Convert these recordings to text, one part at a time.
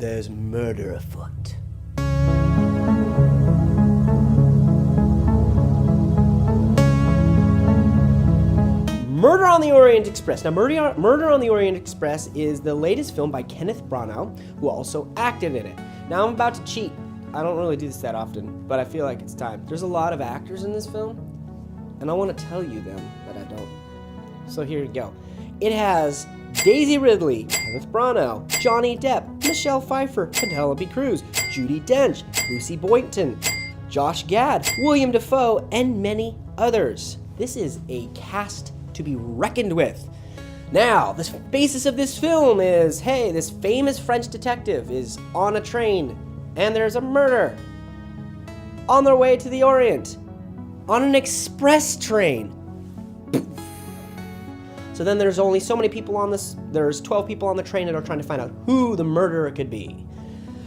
there's murder afoot. Murder on the Orient Express. Now, Murder on the Orient Express is the latest film by Kenneth Branagh, who also acted in it. Now, I'm about to cheat. I don't really do this that often, but I feel like it's time. There's a lot of actors in this film, and I want to tell you them, but I don't. So here you go. It has Daisy Ridley, Kenneth Branagh, Johnny Depp, Michelle Pfeiffer, Penelope Cruz, Judi Dench, Lucy Boynton, Josh Gad, William Dafoe, and many others. This is a cast to be reckoned with. Now, the basis of this film is, hey, this famous French detective is on a train, and there's a murder on their way to the Orient on an express train. So then there's only so many people on this, there's 12 people on the train that are trying to find out who the murderer could be.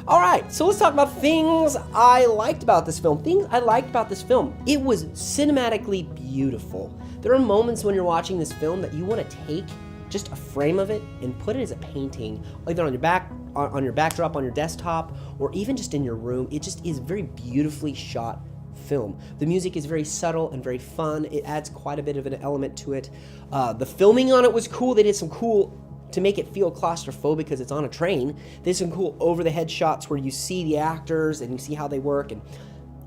All right, so let's talk about things I liked about this film. Things I liked about this film. It was cinematically beautiful. There are moments when you're watching this film that you want to take just a frame of it and put it as a painting, either on your backdrop on your desktop, or even just in your room. It just is very beautifully shot film. The music is very subtle and very fun. It adds quite a bit of an element to it. The filming on it was cool. They did some cool, to make it feel claustrophobic because it's on a train, they did some cool over-the-head shots where you see the actors and you see how they work, and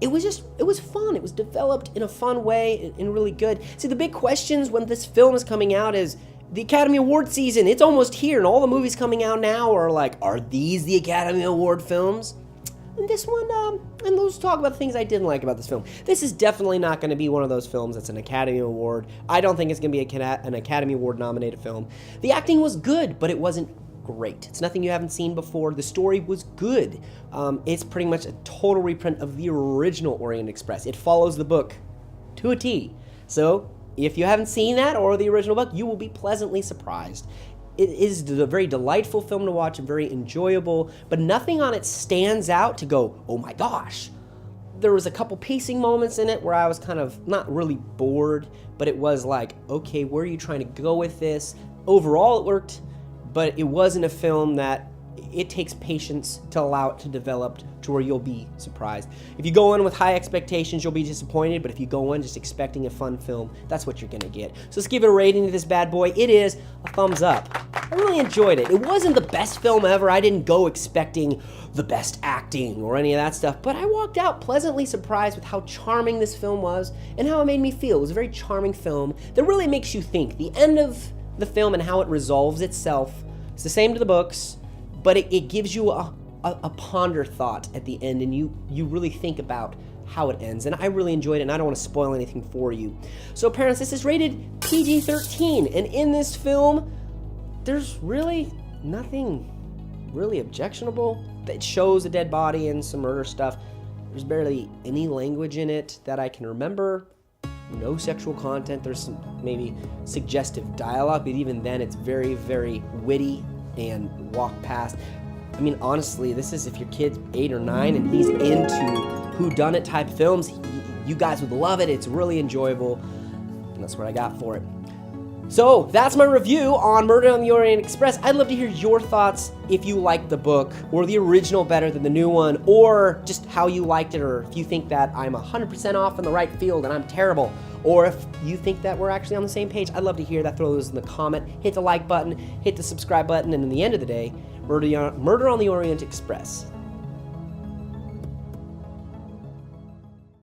it was fun. It was developed in a fun way and really good. See, the big questions when this film is coming out is the Academy Award season. It's almost here, and all the movies coming out now are like, are these the Academy Award films? And this one, and let's talk about the things I didn't like about this film. This is definitely not going to be one of those films that's an Academy Award. I don't think it's going to be an Academy Award nominated film. The acting was good, but it wasn't great. It's nothing you haven't seen before. The story was good. It's pretty much a total reprint of the original Orient Express. It follows the book to a T. So if you haven't seen that or the original book, you will be pleasantly surprised. It is a very delightful film to watch and very enjoyable, but nothing on it stands out to go, oh my gosh. There was a couple pacing moments in it where I was kind of not really bored, but it was like, okay, where are you trying to go with this? Overall, it worked, but it wasn't a film that it takes patience to allow it to develop to where you'll be surprised. If you go in with high expectations, you'll be disappointed, but if you go in just expecting a fun film, that's what you're gonna get. So let's give it a rating to this bad boy. It is a thumbs up. I really enjoyed it. It wasn't the best film ever. I didn't go expecting the best acting or any of that stuff, but I walked out pleasantly surprised with how charming this film was and how it made me feel. It was a very charming film that really makes you think. The end of the film and how it resolves itself, it's the same to the books, but it gives you a ponder thought at the end, and you really think about how it ends. And I really enjoyed it, and I don't want to spoil anything for you. So parents, this is rated PG-13, and in this film, there's really nothing really objectionable. It shows a dead body and some murder stuff. There's barely any language in it that I can remember. No sexual content. There's some maybe suggestive dialogue, but even then it's very, very witty and walk past. I mean, honestly, this is if your kid's 8 or 9 and he's into whodunit type films, you guys would love it. It's really enjoyable, and that's what I got for it. So that's my review on Murder on the Orient Express. I'd love to hear your thoughts if you liked the book or the original better than the new one, or just how you liked it, or if you think that I'm 100% off in the right field and I'm terrible, or if you think that we're actually on the same page. I'd love to hear that. Throw those in the comment, hit the like button, hit the subscribe button, and in the end of the day, Murder on the Orient Express.